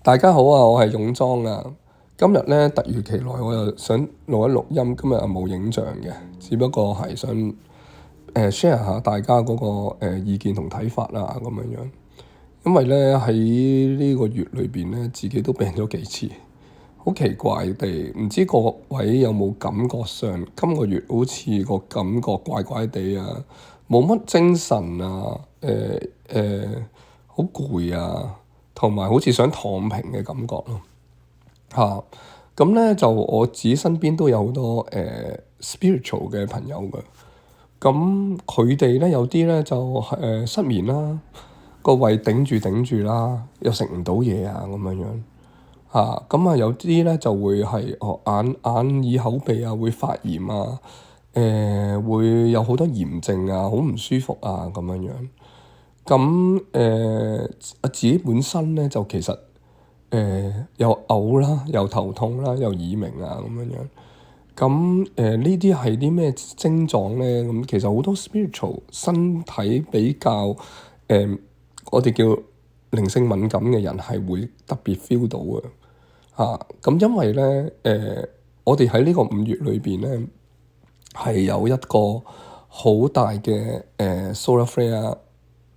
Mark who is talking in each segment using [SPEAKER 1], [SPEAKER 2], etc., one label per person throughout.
[SPEAKER 1] 大家好啊，我係勇莊啊。今日咧突如其來，我又想錄一錄音。今日係冇影像嘅，只不過係想share 下大家嗰個意見同睇法啦咁樣。因為咧喺呢個月裏邊咧，自己都病咗幾次，好奇怪地，唔知各位有冇感覺上今個月好似個感覺怪怪地啊，冇乜精神啊，好攰啊，同埋好似想躺平嘅感覺咯嚇。咁咧就我自己身邊都有好多spiritual 嘅朋友嘅，咁佢哋咧有啲咧就失眠啦，個胃頂住啦，又食唔到嘢啊咁樣嚇。咁啊有啲咧就會係眼耳口鼻啊會發炎啊，會有好多炎症啊，好唔舒服啊咁樣。咁自己本身咧就其實又嘔啦，又頭痛啦，又耳鳴啊咁樣。咁呢啲係啲咩症狀咧？咁其實好多 spiritual 身體比較我哋叫靈性敏感嘅人係會特別 feel 到嘅嚇。咁因為咧我哋喺呢個5月裏邊咧係有一個好大嘅solar flare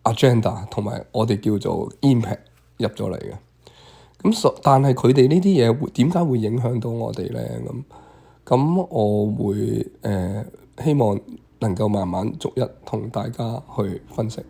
[SPEAKER 1] agenda 同埋我哋叫做 impact 入咗嚟嘅。但係佢哋呢啲嘢點解會影響到我哋咧？咁我會希望能夠慢慢逐一同大家去分析。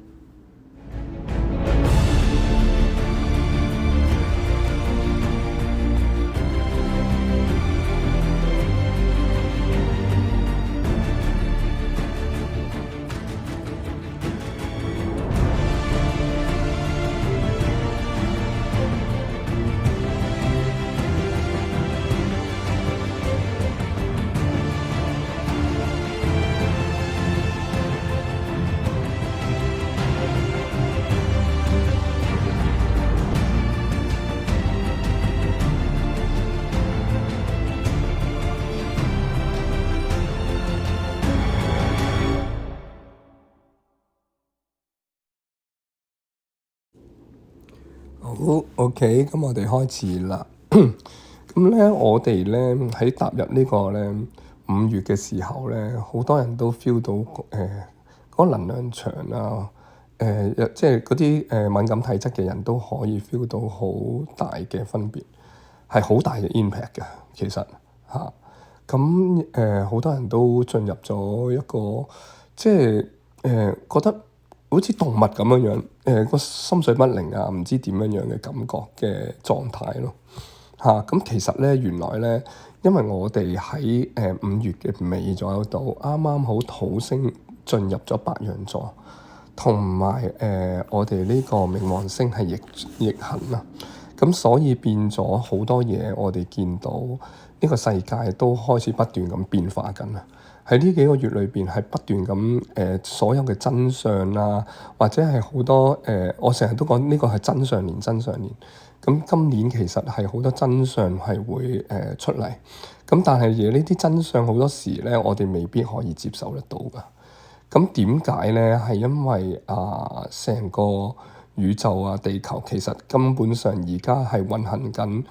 [SPEAKER 1] 好 OK，咁我哋開始啦。咁咧，我哋咧喺踏入呢個咧5月嘅時候咧，好多人都 feel 到嗰個能量場啊，即係嗰啲敏感體質嘅人都可以 feel 到好大嘅分別，係好大嘅 impact 嘅。其實嚇，咁好多人都進入咗一個即係覺得好似動物咁樣，個心水不寧啊，唔知點樣嘅感覺嘅狀態咯嚇。咁其實咧，原來咧，因為我哋喺5月嘅尾左右度，啱啱好土星進入咗白羊座，同埋我哋呢個冥王星係逆行啦。咁所以變咗好多嘢，我哋見到呢個世界都開始不斷咁變化緊啦。喺呢幾個月裏邊係不斷咁所有嘅真相啦，或者係好多我成日都講呢個係真相年。咁今年其實係好多真相係會出嚟，咁但係而呢啲真相好多時咧，我哋未必可以接受得到㗎。咁點解咧？係因為成個宇宙啊、地球其實根本上而家係運行緊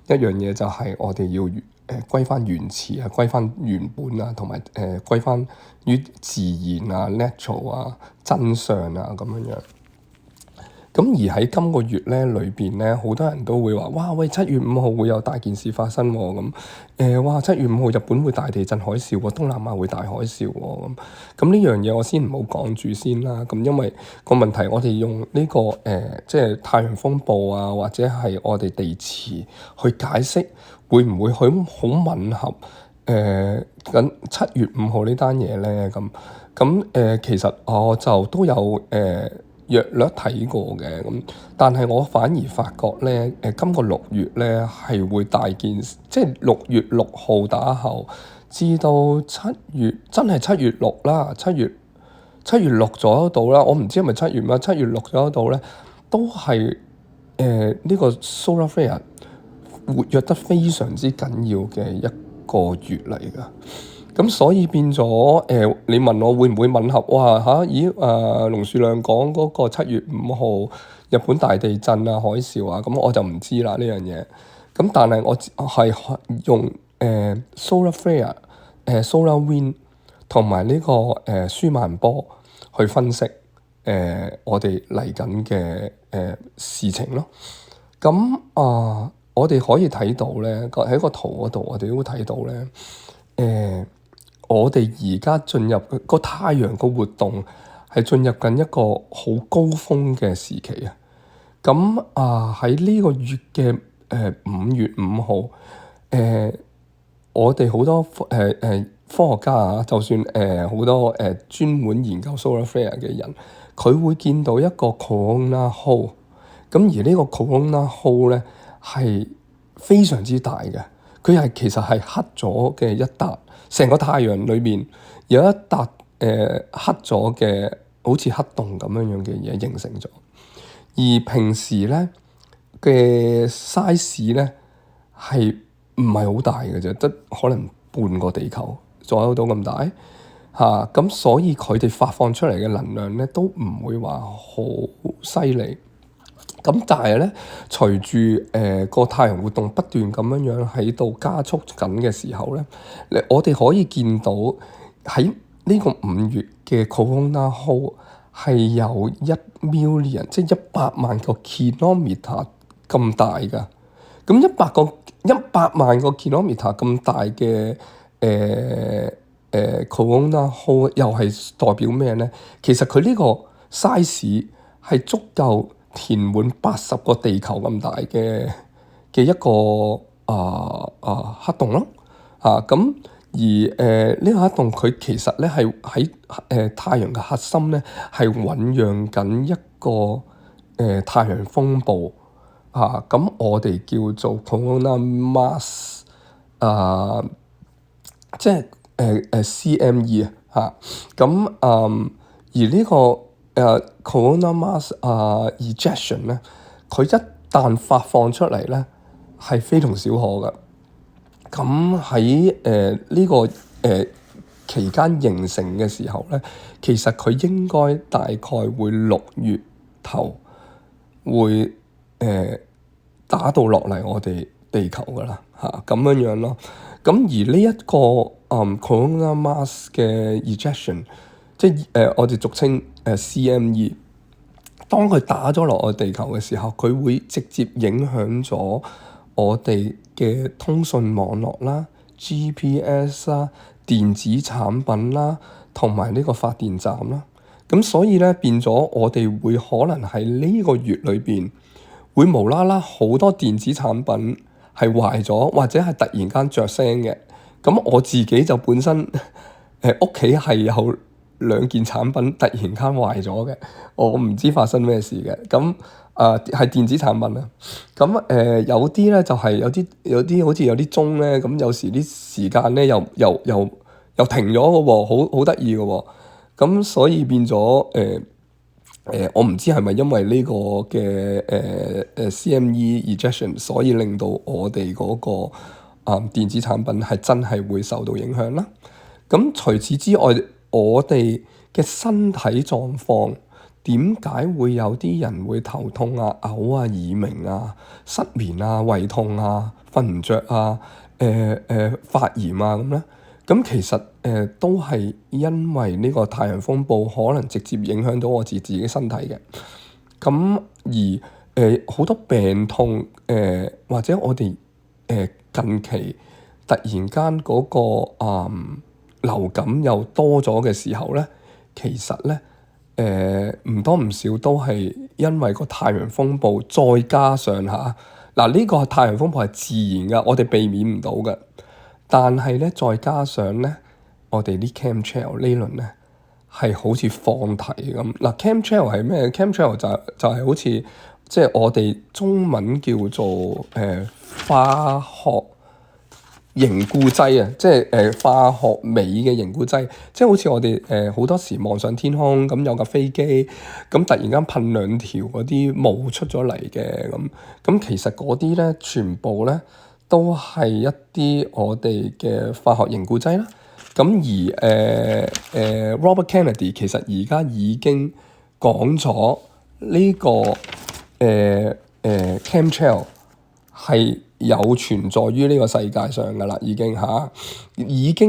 [SPEAKER 1] 一樣嘢，就係我哋要歸翻原始啊、歸翻原本啊，同埋歸翻於自然啊、natural 啊、真相啊咁樣。咁而喺今個月咧裏邊咧，好多人都會話：哇喂，7月5號會有大件事發生喎！咁哇7月5號日本會大地震海嘯喎，東南亞會大海嘯喎！咁呢樣嘢我先唔好講住先啦。咁因為個問題，我哋用呢個即係太陽風暴啊，或者係我哋地磁去解釋，會唔會好吻合緊7月5號呢單嘢咧？咁其實我就都有略略睇過嘅，咁但係我反而發覺咧，今個6月咧係會大件事，即係6月6號打後至到7月，真係7月6啦，7月6左右度啦，我唔知係咪7月乜，7月6左右度咧，都係呢個 solar flare 活躍得非常之緊要嘅一個月嚟㗎。咁所以變咗你問我會唔會吻合？哇嚇！咦龍樹亮講嗰個7月5號日本大地震啊、海嘯啊，咁我就唔知啦呢樣嘢。咁但係我係用solar flare、solar wind 同埋呢個舒曼波去分析我哋嚟緊嘅事情咯。咁我哋可以睇到咧，喺個圖嗰度，我哋都會睇到咧，我哋而家進入個太陽個活動係進入緊一個好高峰嘅時期啊！咁喺呢個月嘅5月5號，我哋好多科學家啊，就算好多專門研究 solar flare 嘅人，佢會見到一個 corona hole。咁而呢個 corona hole 咧係非常之大嘅，佢其實係黑咗嘅一笪，成個太陽裏面有一笪黑咗嘅，好似黑洞咁樣嘅嘢形成咗。而平時咧嘅 size 咧係唔係好大嘅啫，得可能半個地球左右到咁大嚇。咁所以佢哋發放出嚟嘅能量咧都唔會話好犀利。咁但係咧，隨住個太陽活動不斷咁樣喺度加速緊嘅時候咧，我哋可以見到喺呢個5月嘅 corona hole 係有1 million， 即係100萬個 kilometer 咁大㗎。咁100萬個 kilometer 咁大嘅corona hole 又係代表咩咧？其實佢呢個 size 係足夠填滿80個地球咁大嘅一個黑洞咯。咁而呢個黑洞佢其實咧係喺太陽嘅核心咧係醖釀緊一個太陽風暴。咁我哋叫做 corona mass， 即係CME 咁而呢個corona mass ejection 咧，佢一旦發放出嚟咧係非同小可嘅。咁喺呢個期間形成嘅時候咧，其實佢應該大概會6月頭會打到落嚟我哋地球㗎啦咁樣咯。咁而呢一個corona mass 嘅 ejection， 即係我哋俗稱CME， 當佢打咗落我地球嘅時候，佢會直接影響咗我哋嘅通訊網絡啦、GPS 啦、電子產品啦，同埋呢個發電站啦。咁所以咧變咗，我哋會可能喺呢個月裏邊會無啦啦好多電子產品係壞咗，或者係突然間着聲嘅。咁我自己就本身屋企係有2件產品突然間壞咗嘅，我唔知發生咩事嘅。咁係電子產品啊。咁有啲咧就係有啲好似有啲鐘咧，咁有時啲時間咧又停咗嘅喎，好得意嘅喎。咁所以變咗我唔知係咪因為呢個嘅CME ejection， 所以令到我哋嗰個電子產品係真係會受到影響啦。咁除此之外，我哋嘅身體狀況點解會有啲人會頭痛啊、嘔啊、耳鳴啊、失眠啊、胃痛啊、瞓唔着啊、發炎啊咁咧？咁其實都係因為呢個太陽風暴可能直接影響到我自己身體嘅。咁而好多病痛或者我哋近期突然間嗰個流感又多咗嘅時候咧，其實咧唔多唔少都係因為個太陽風暴，再加上呢個太陽風暴係自然㗎，我哋避免唔到嘅。但係咧，再加上咧，我哋啲 chemtrail 呢輪咧係好似放題咁。chemtrail 係咩？chemtrail 就係好似即係我哋中文叫做化學凝固劑啊，即係化學鎂嘅凝固劑。即係好似我哋好多時望上天空咁，有架飛機咁突然間噴2條嗰啲霧出咗嚟嘅咁，其實嗰啲咧全部咧都係一啲我哋嘅化學凝固劑啦。Robert Kennedy 其實而家已經講咗呢個chemtrail 係有存在於呢個世界上㗎啦，已經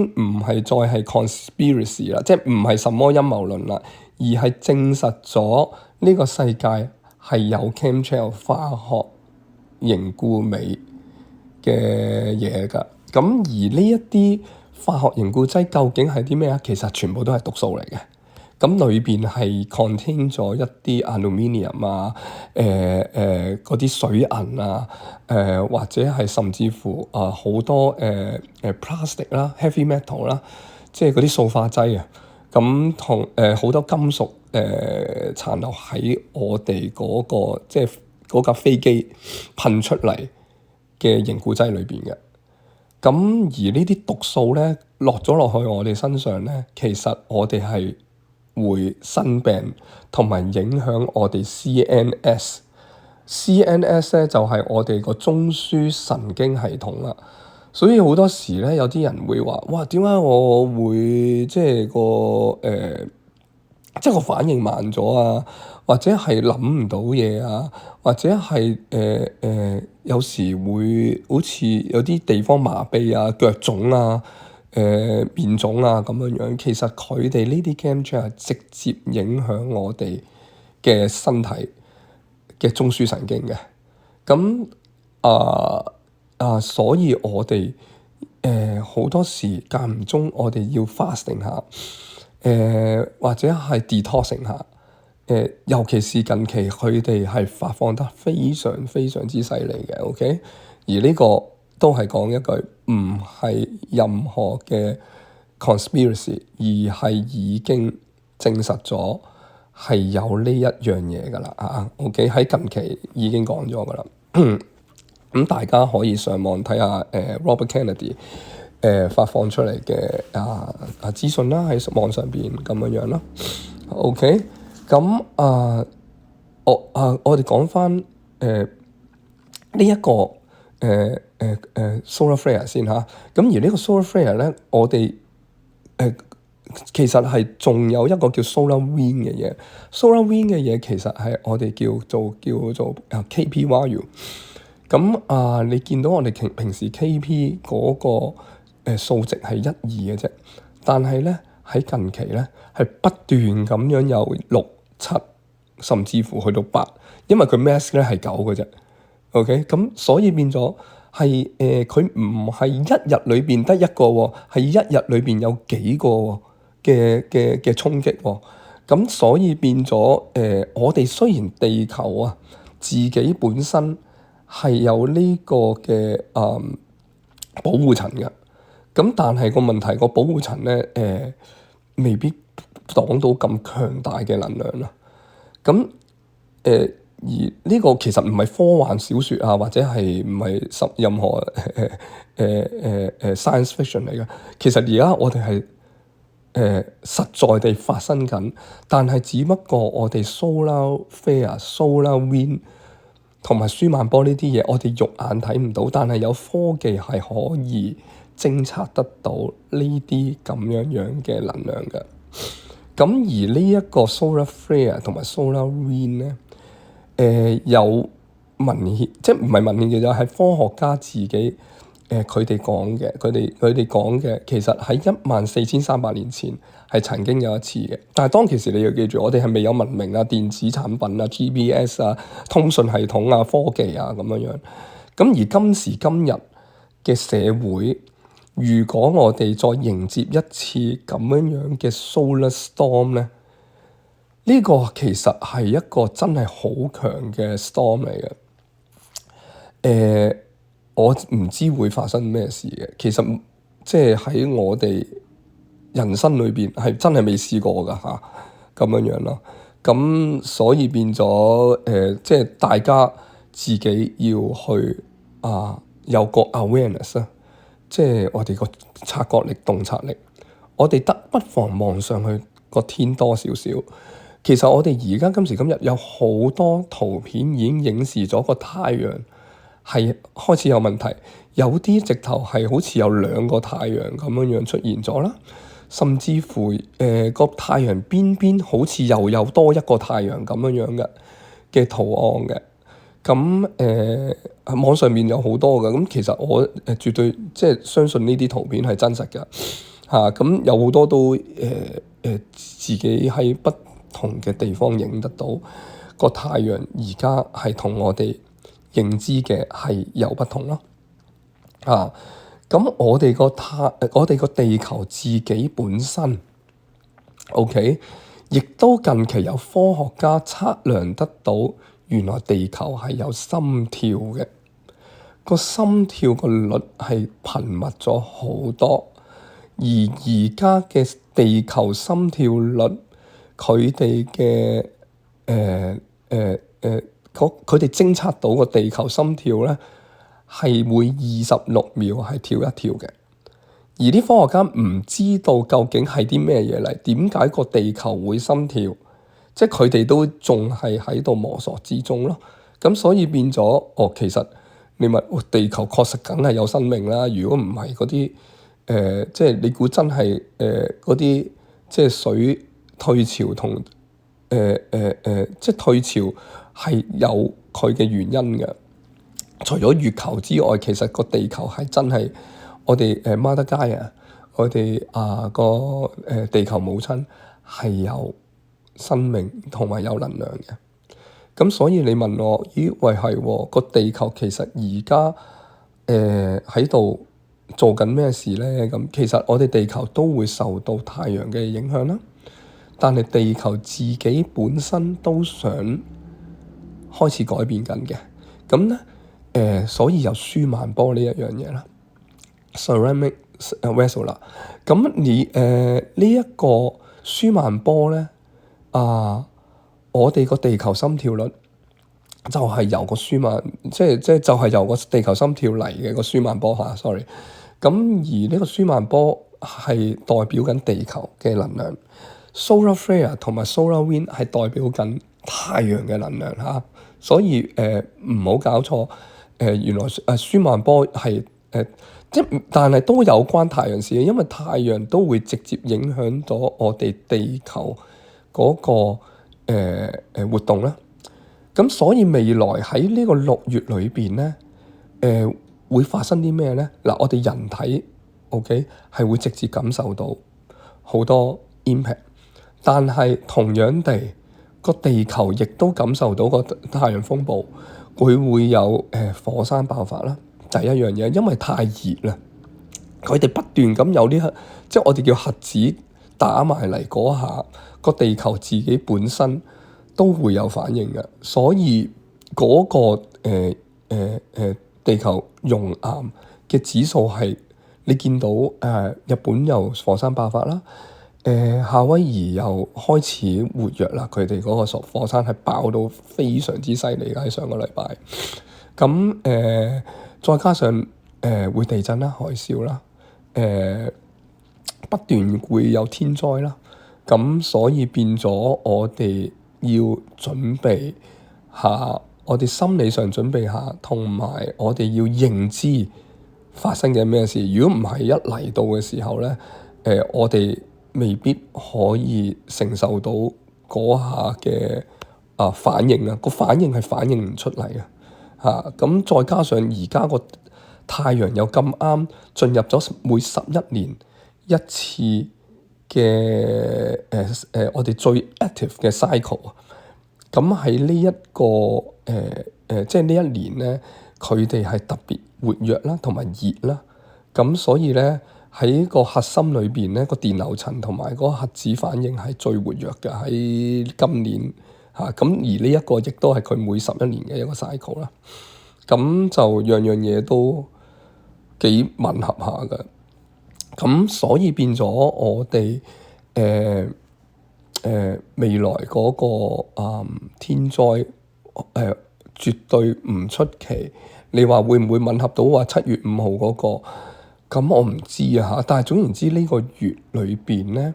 [SPEAKER 1] 唔係再係 conspiracy 啦，即係唔係什麼陰謀論啦，而係證實咗呢個世界係有 chemtrail 化學凝固酶嘅嘢㗎。咁而呢一啲化學凝固劑究竟係啲咩啊？其實全部都係毒素嚟嘅。咁裏邊係 contain 咗一啲 aluminium 啊，嗰啲水銀啊，或者係甚至乎好多plastic 啦、heavy metal 啦，即係嗰啲塑化劑啊。咁同好多金屬殘留喺我哋嗰個即係嗰架飛機噴出嚟嘅凝固劑裏邊嘅。咁而呢啲毒素咧落咗落去我哋身上咧，其實我哋係會生病同埋影響我哋 CNS 咧就係我哋個中樞神經系統啦。所以好多時咧有啲人會話：哇，點解我會即係個反應慢咗啊？或者係諗唔到嘢啊？或者係有時會好似有啲地方麻痹啊、腳腫啊、面腫啊咁樣。其實佢哋呢啲 chemtrail 係直接影響我哋嘅身體嘅中樞神經嘅。咁所以我哋好多時間唔中，我哋要 fasting 下，或者係 detoxing 下。尤其是近期佢哋係發放得非常非常之犀利嘅，OK？而呢個都係講一句，唔係任何嘅 conspiracy，而係已經證實咗係有呢一樣嘢㗎啦，OK？喺近期已經講咗㗎啦。咁大家可以上網睇下Robert Kennedy 發放出嚟嘅資訊啦，喺網上邊咁樣啦，OK？咁我哋講翻呢一個solar flare 先嚇。咁而呢個 solar flare 咧，我哋其實係仲有一個叫 solar wind 嘅嘢。solar wind 嘅嘢其實係我哋叫做KP value。咁你見到我哋平時 KP 嗰個數值係1、2嘅啫，但係咧喺近期咧係不斷咁樣由6、7甚至乎去到8，因為佢 max 咧係9嘅啫。OK，咁所以變咗係佢唔係一日裏邊得一個喎，係一日裏邊有幾個嘅衝擊喎。咁所以變咗我哋雖然地球啊自己本身係有呢個嘅保護層嘅，咁但係個問題個保護層咧未必擋到咁強大嘅能量啦。咁而呢個其實唔係科幻小説啊，或者係唔係任何science fiction 嚟嘅。其實而家我哋係實在地發生緊，但係只不過我哋 solar flare、solar wind 同埋舒曼波呢啲嘢，我哋肉眼睇唔到，但係有科技係可以偵測得到呢啲咁樣嘅能量嘅。咁而呢一個 solar flare 同埋 solar wind 咧，有文獻，即係唔係文獻嘅，就係科學家自己佢哋講嘅，佢哋講嘅，其實喺14,300年前係曾經有一次嘅。但係當其時你要記住，我哋係未有文明啊、電子產品啊、GPS 啊、通訊系統啊、科技啊咁樣。咁而今時今日嘅社會，如果我哋再迎接一次咁樣嘅 solar storm 咧，呢個其實係一個真係好強嘅 storm 嚟嘅。我唔知會發生咩事嘅。其實即係喺我哋人生裏邊係真係未試過㗎嚇，咁樣咯。咁所以變咗即係大家自己要去有個 awareness 啊，即係我哋個察覺力、洞察力，我哋不妨望上去個天多少少。其實我哋而家今時今日有好多圖片已經影示咗個太陽係開始有問題，有啲直頭係好似有兩個太陽咁樣出現咗啦，甚至乎個太陽邊邊好似又有多一個太陽咁樣嘅圖案嘅。咁網上面有好多嘅，咁其實我絕對即係相信呢啲圖片係真實嘅嚇。咁有好多都自己喺不同嘅地方影得到個太陽，而家係同我哋認知嘅係有不同咯。咁我哋個地球自己本身 OK， 亦都近期有科學家測量得到。原來地球係有心跳嘅，個心跳個率係頻密咗好多。而家嘅地球心跳率，佢哋嘅佢哋偵測到個地球心跳咧，係會26秒係跳一跳嘅。而啲科學家唔知道究竟係啲咩嘢嚟，點解個地球會心跳？即係佢哋都仲係喺度摸索之中咯，咁所以變咗其實你問地球確實梗係有生命啦。如果唔係嗰啲即係你估真係嗰啲即係水退潮同即係退潮係有佢嘅原因嘅。除咗月球之外，其實個地球係真係我哋Mother Gaia，我哋個地球母親係有生命同埋有能量嘅。咁所以你問我，咦？喂，係個地球其實而家喺度做緊咩事咧？咁其實我哋地球都會受到太陽嘅影響啦，但係地球自己本身都想開始改變緊嘅。咁咧所以有舒曼波呢一樣嘢啦 ，ceramic vessel 啦。咁你呢一個舒曼波咧？我哋個地球心跳率就係由個舒曼，即係由個地球心跳嚟嘅個舒曼波嚇，sorry。咁而呢個舒曼波係代表緊地球嘅能量 ，solar flare 同埋 solar wind 係代表緊太陽嘅能量嚇。所以唔好搞錯，原來舒曼波係但係都有關太陽事嘅，因為太陽都會直接影響到我哋地球嗰個活動啦。咁所以未來喺呢個6月裏邊咧，會發生啲咩咧？嗱，我哋人體 OK 係會直接感受到好多 impact，但係同樣地個地球亦都感受到個太陽風暴，佢會有火山爆發啦。第一樣嘢，因為太熱啦，佢哋不斷咁有啲即係我哋叫核子打埋嚟嗰下，個地球自己本身都會有反應嘅，所以嗰個地球熔岩嘅指數係你見到日本又火山爆發啦，夏威夷又開始活躍啦，佢哋嗰個火山係爆到非常之犀利嘅喺上個禮拜。咁再加上會地震啦、海嘯啦，不斷會有天災啦，咁所以變咗我哋要準備下，我哋心理上準備下，同埋我哋要認知發生緊咩事。如果唔係一嚟到嘅時候咧，我哋未必可以承受到嗰下嘅反應啊，個反應係反應唔出嚟啊。咁再加上而家個太陽又咁啱進入咗每11年一次嘅我哋最 active 嘅 cycle 啊。咁喺呢一個即係呢一年咧，佢哋係特別活躍啦，同埋熱啦。咁所以咧喺個核心裏邊咧，個電流層同埋嗰個核子反應係最活躍嘅喺今年。咁而呢一個亦都係佢每11年嘅一個 cycle 啦。咁就樣樣嘢都幾吻合下嘅。咁所以變咗我哋未來嗰個天災絕對唔出奇。你話會唔會吻合到話7月5號嗰個？咁我唔知啊。但係總言之呢個月裏邊咧，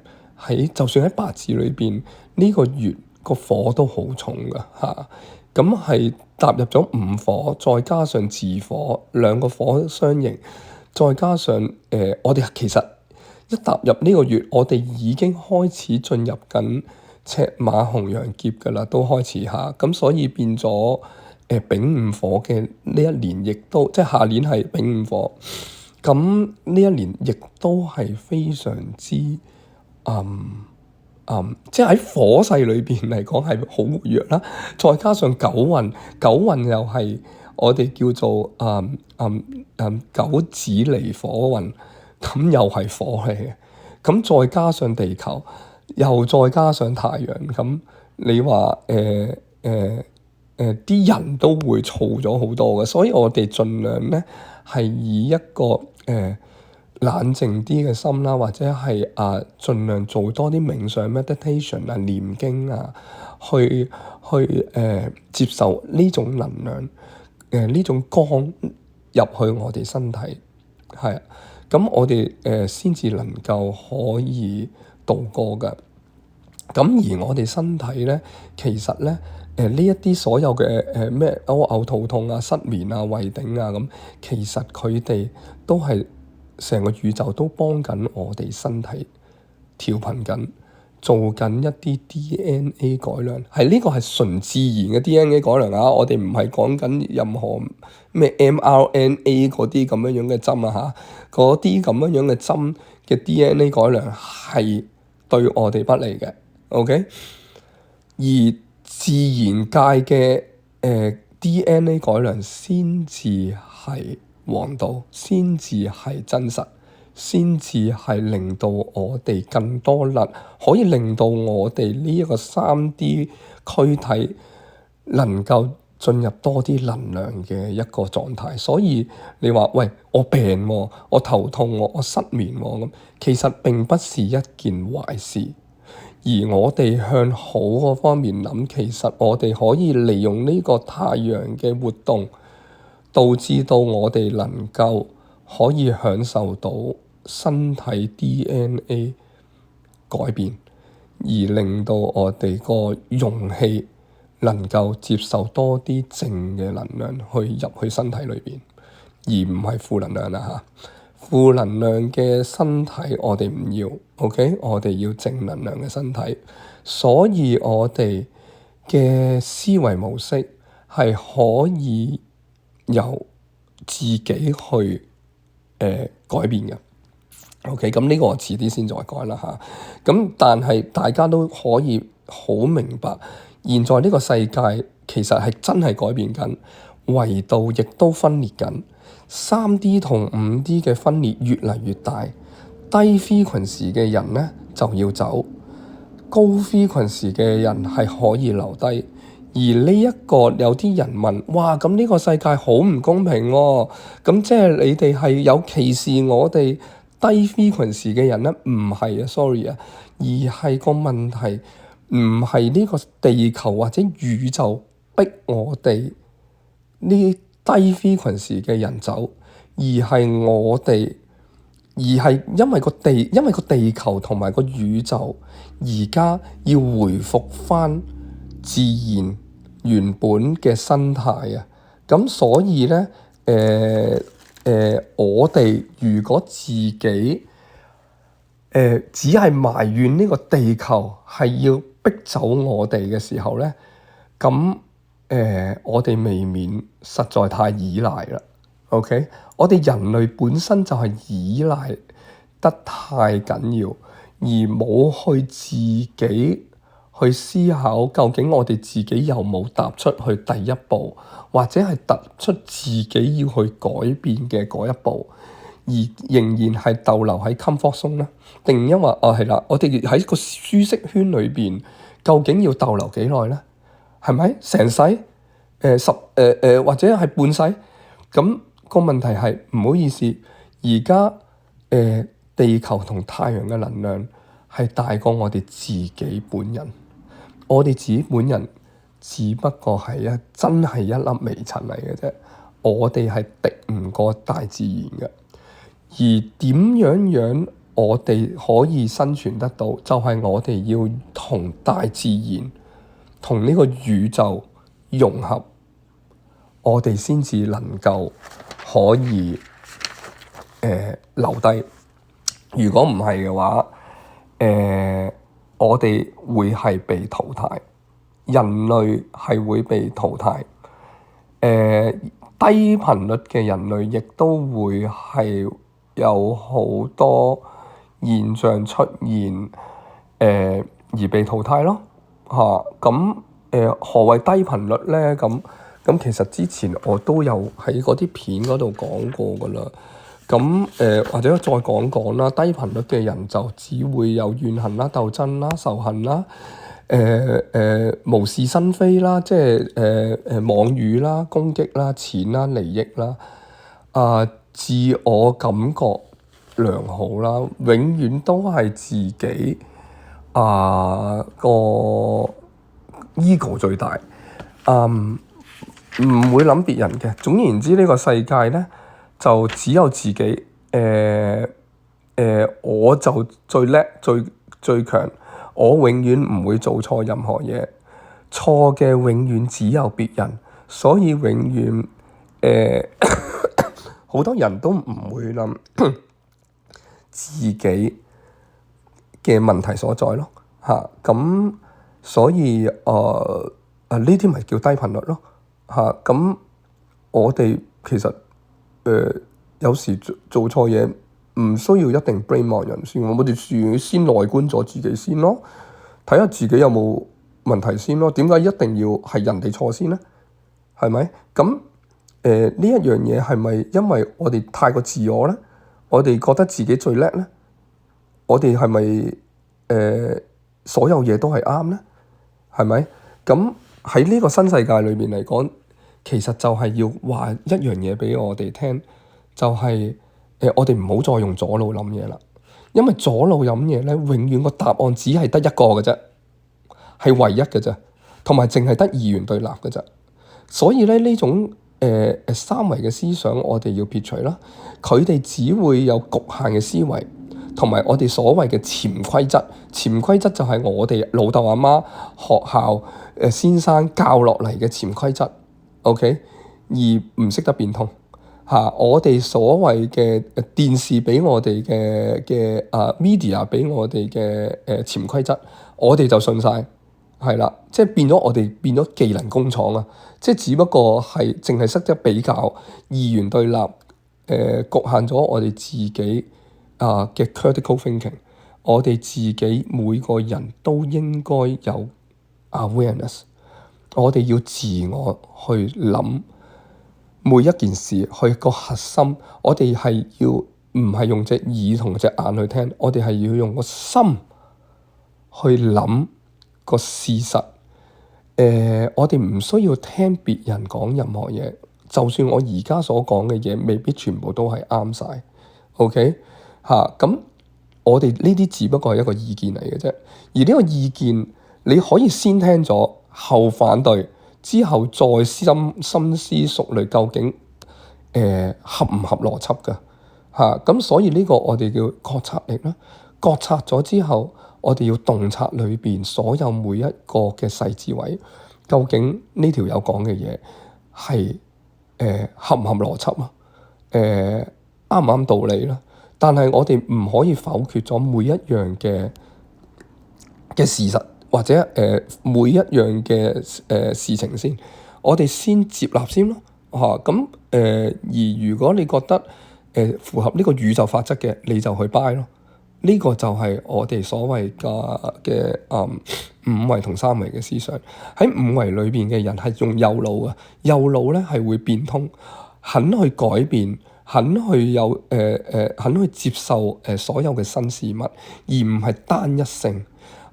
[SPEAKER 1] 就算喺八字裏邊呢個月個火都好重㗎嚇。咁係踏入咗午火，再加上巳火，兩個火相刑，再加上我哋其實一踏入呢個月，我哋已經開始進入緊赤馬紅羊劫㗎啦，都開始下，咁所以變咗丙午火嘅呢一年，亦都即係下年係丙午火，咁呢一年亦都係非常之即係喺火勢裏邊嚟講係好活躍啦，再加上九運，九運又係我哋叫做九子離火運，咁又係火嚟嘅，咁再加上地球，又再加上太陽，咁你話啲人都會燥咗好多嘅，所以我哋盡量咧係以一個冷靜啲嘅心啦，或者係盡量做多啲冥想 meditation 啊、念經啊，去接受呢種能量，呢種光入去我哋身體，係啊，咁我哋先至能夠可以度過㗎。咁而我哋身體咧，其實咧呢一啲所有嘅咩嘔肚痛啊、失眠啊、胃頂啊咁，其實佢哋都係成個宇宙都幫緊我哋身體調頻緊，做緊一啲 DNA 改良，係呢個係純自然嘅 DNA 改良啊！我哋唔係講緊任何咩 mRNA 嗰啲咁樣嘅針啊嚇，嗰啲咁樣嘅針嘅 DNA 改良係對我哋不利嘅。OK， 而自然界嘅DNA 改良先至係王道，先至係真實，先至係令到我哋更多可以令到我哋呢一個3D 軀體能夠進入多啲能量嘅一個狀態。所以你話喂，我病喎，我頭痛喎，我失眠喎咁，其實並不是一件壞事。而我哋向好嗰方面諗，其實我哋可以利用呢個太陽嘅活動，導致到我哋能夠可以享受到身體 DNA 改變，而令到我哋個容器能夠接受多啲正嘅能量入去身體裏邊，而唔係負能量啦嚇。負能量嘅身體我哋唔要 ，OK？ 我哋要正能量嘅身體，所以我哋嘅思維模式係可以由自己去改變嘅。OK， 咁呢個我遲啲先再改啦嚇。咁但係大家都可以好明白，現在呢個世界其實係真係改變緊，維度亦都分裂緊。3D 同5D 嘅分裂越嚟越大，低 frequency 嘅人咧就要走，高 frequency 嘅人係可以留低。而呢一個有啲人問：哇，咁呢個世界好唔公平喎？咁即係你哋係有歧視我哋低 frequency 嘅人咧？唔係啊，sorry 啊，而係個問題唔係呢個地球或者宇宙逼我哋呢低 frequency 嘅人走，而係我哋，而係因為個地球同埋個宇宙而家要回復返自然原本嘅生態啊，咁所以咧，我哋如果自己只係埋怨呢個地球係要逼走我哋嘅時候咧，咁我哋未免實在太依賴啦。OK， 我哋人類本身就係依賴得太緊要，而冇去自己去思考究竟我哋自己有冇踏出去第一步，或者係踏出自己要去改變嘅嗰一步，而仍然係逗留喺 comfort zone 咧？定因為係啦，我哋喺個舒適圈裏邊，究竟要逗留幾耐咧？係咪成世？或者係半世？咁個問題係唔好意思，而家地球同太陽嘅能量係大過我哋自己本人。我哋自己本人只不過係真係一粒微塵嚟嘅啫。我哋係敵唔過大自然嘅。而點樣我哋可以生存得到？就係我哋要同大自然、同呢個宇宙融合。我哋先至能夠可以留低。如果唔係嘅話，我哋會係被淘汰，人類係會被淘汰。低頻率嘅人類亦都會係有好多現象出現，而被淘汰咯嚇。咁何謂低頻率咧？咁其實之前我都有喺嗰啲片嗰度講過㗎啦。咁或者再講啦，低頻率嘅人就只會有怨恨啦、鬥爭啦、仇恨啦、無事生非啦，即係妄語啦、攻擊啦、錢啦、利益啦，自我感覺良好啦，永遠都係自己個 ego 最大，唔會諗別人嘅。總言之，呢個世界咧就只有自己。我就最叻、最強，我永遠唔會做錯任何嘢，錯嘅永遠只有別人，所以永遠好多人都唔會諗自己嘅問題所在咯嚇。咁所以呢啲咪叫低頻率咯嚇。咁我哋其實有時做錯嘢唔需要一定 blame 外人先，我哋先內觀咗自己先咯，睇下自己有冇問題先咯。點解一定要係人哋錯先咧？係咪？咁呢一樣嘢係咪因為我哋太過自我咧？我哋覺得自己最叻咧？我哋係咪所有嘢都係啱咧？係咪？咁喺呢個新世界裏邊嚟講，其實就係要話一樣嘢俾我哋聽，就係我哋唔好再用左腦諗嘢啦，因為左腦諗嘢咧，永遠個答案只係得一個嘅啫，係唯一嘅啫，同埋淨係得二元對立嘅啫。所以咧，呢種三維嘅思想，我哋要撇除啦。佢哋只會有局限嘅思維，同埋我哋所謂嘅潛規則。潛規則就係我哋老豆阿媽、學校先生教落嚟嘅潛規則。OK， 而唔識得變通。我哋所謂嘅電視俾我哋嘅media 俾我哋嘅潛規則，我哋就信晒，係啦，即係變咗我哋變咗技能工廠啊！即係只不過係淨係識得比較二元對立，局限咗我哋自己嘅 critical thinking。我哋自己每個人都應該有 awareness， 我哋要自我去諗。每一件事去個核心，我哋係要唔係用隻耳同隻眼去聽，我哋係要用個心去諗個事實。我哋唔需要聽別人講任何嘢，就算我而家所講嘅嘢，未必全部都係啱晒。OK 咁我哋呢啲只不過係一個意見嚟嘅啫，而呢個意見你可以先聽咗後反對。之後再深思熟慮，究竟合唔合邏輯㗎咁所以呢個我哋叫覺察力啦。覺察咗之後，我哋要洞察裏邊所有每一個嘅細節位，究竟呢條友講嘅嘢係合唔合邏輯啊？啱唔啱道理啦？但係我哋唔可以否決咗每一樣嘅事實。或者每一樣嘅事情先，我哋先接納先咯咁而如果你覺得符合呢個宇宙法則嘅，你就去 buy 咯。呢個就係我哋所謂嘅五維同三維嘅思想。喺五維裏邊嘅人係用右腦啊，右腦咧係會變通，肯去改變，肯去接受所有嘅新事物，而唔係單一性。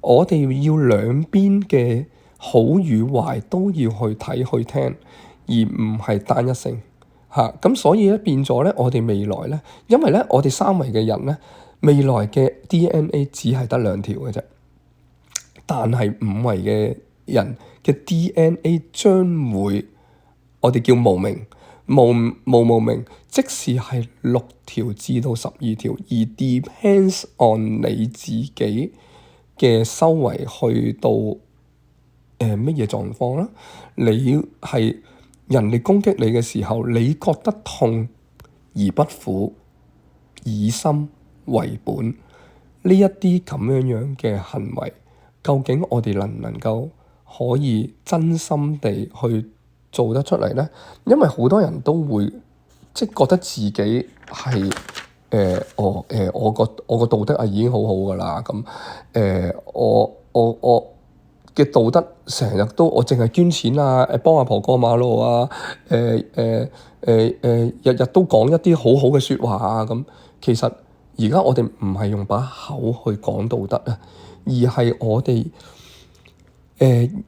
[SPEAKER 1] 我哋要兩邊嘅好與壞都要去睇去聽，而唔係單一性咁所以咧變咗咧，我哋未來咧，因為咧我哋三維嘅人咧，未來嘅 DNA 只係得兩條嘅啫，但係五維嘅人嘅 DNA 將會我哋叫無明，無明，即使係6條至到12條，而 depends on 你自己嘅修為去到乜嘢狀況啦？你係人哋攻擊你嘅時候，你覺得痛而不苦，以心為本，呢一啲咁樣嘅行為，究竟我哋能唔能夠可以真心地去做得出嚟呢？因為好多人都會即係覺得自己係我個道德啊已經好好㗎啦，咁我嘅道德成日都我淨係捐錢啊，幫阿婆過馬路啊，日日都講一啲好好嘅説話啊，咁其實而家我哋唔係用把口去講道德啊，而係我哋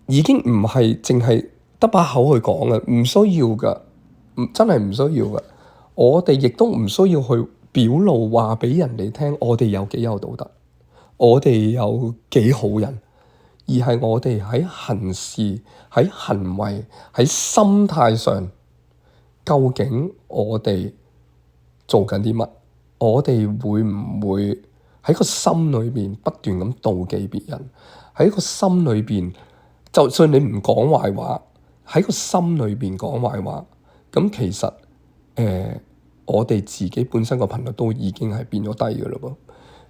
[SPEAKER 1] 已經唔係淨係得把口去講啊，唔需要㗎，真係唔需要㗎。我哋亦都唔需要去表露話俾人哋聽，我哋有幾有道德，我哋有幾好人。而係我哋喺行事、喺行為、喺心態上，究竟我哋做緊啲乜？我哋會唔會喺個心裏邊不斷咁妒忌別人？喺個心裏邊，就算你唔講壞話，喺個心裏邊講壞話，咁其實我哋自己本身個頻率都已經係變咗低㗎喇噃。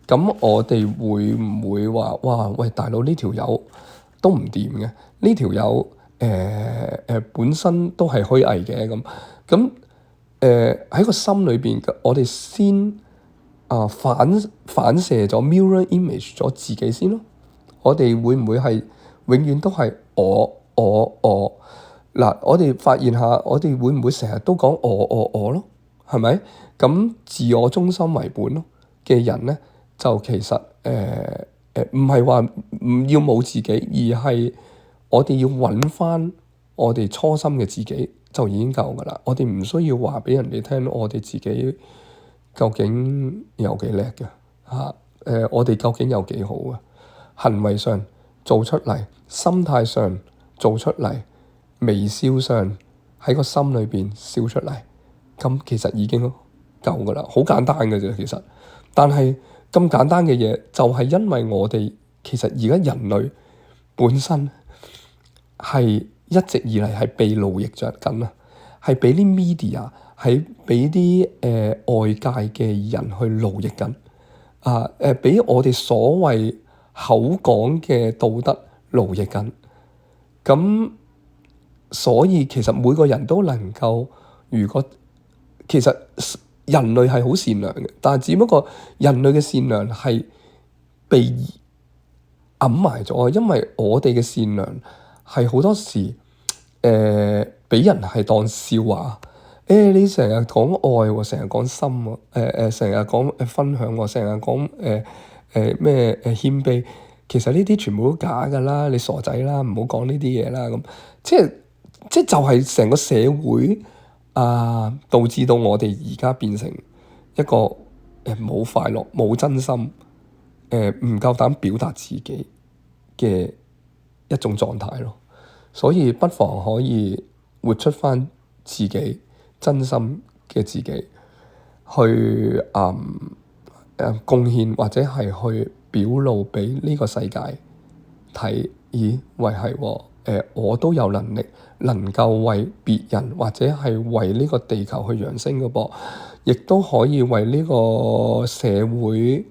[SPEAKER 1] 咁我哋會唔會話哇喂，大佬呢條友都唔掂嘅，呢條友本身都係虛偽嘅咁喺個心裏邊，我哋先反射咗 mirror image 咗自己先咯。我哋會唔會係永遠都係我嗱？我哋發現下，我哋會唔會成日都講我咯？係咪？咁自我中心為本咯嘅人咧？就其實唔係話唔要冇自己，而係我哋要揾翻我哋初心嘅自己就已經夠㗎啦。我哋唔需要話俾人哋聽，我哋自己究竟有幾叻嘅嚇？我哋究竟有幾好啊？行為上做出嚟，心態上做出嚟，微笑上喺個心裏邊笑出嚟，咁其實已經夠㗎啦，好簡單嘅啫。其實，但係咁簡單嘅嘢，就係因為我哋其實而家人類本身係一直以嚟係被奴役着緊啊，係俾啲 media 係俾啲外界嘅人去奴役緊啊，俾我哋所謂口講嘅道德奴役緊。咁所以其實每個人都能夠，如果其實人類係好善良嘅，但係只不過人類嘅善良係被揞埋咗，因為我哋嘅善良係好多時俾人係當笑話。你成日講愛喎，成日講心喎，成日講分享喎，成日講咩謙卑，其實呢啲全部都假㗎啦，你傻仔啦，唔好講呢啲嘢啦。咁即係就係成個社會導致到我哋而家變成一個冇快樂、冇真心、唔夠膽表達自己嘅一種狀態咯。所以不妨可以活出返自己真心嘅自己，去貢獻或者係去表露俾呢個世界睇。咦，喂係喎，我都有能力能夠為別人或者係為呢個地球去揚升嘅噃，亦都可以為呢個社會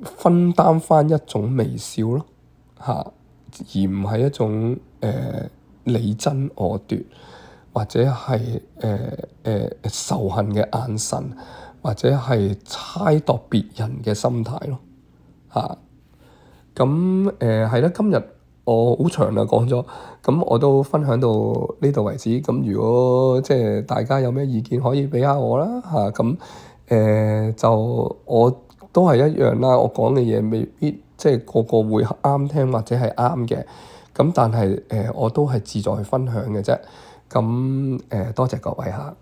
[SPEAKER 1] 分擔返一種微笑咯嚇，而唔係一種你爭我奪，或者係仇恨嘅眼神，或者係猜度別人嘅心態咯嚇。咁係啦，今日我好長啦講咗，咁我都分享到呢度為止。咁如果即係大家有咩意見，可以俾下我啦嚇。咁就我都係一樣啦，我講嘅嘢未必即係個個會啱聽或者係啱嘅。咁但係我都係志在分享嘅啫。咁多謝各位嚇。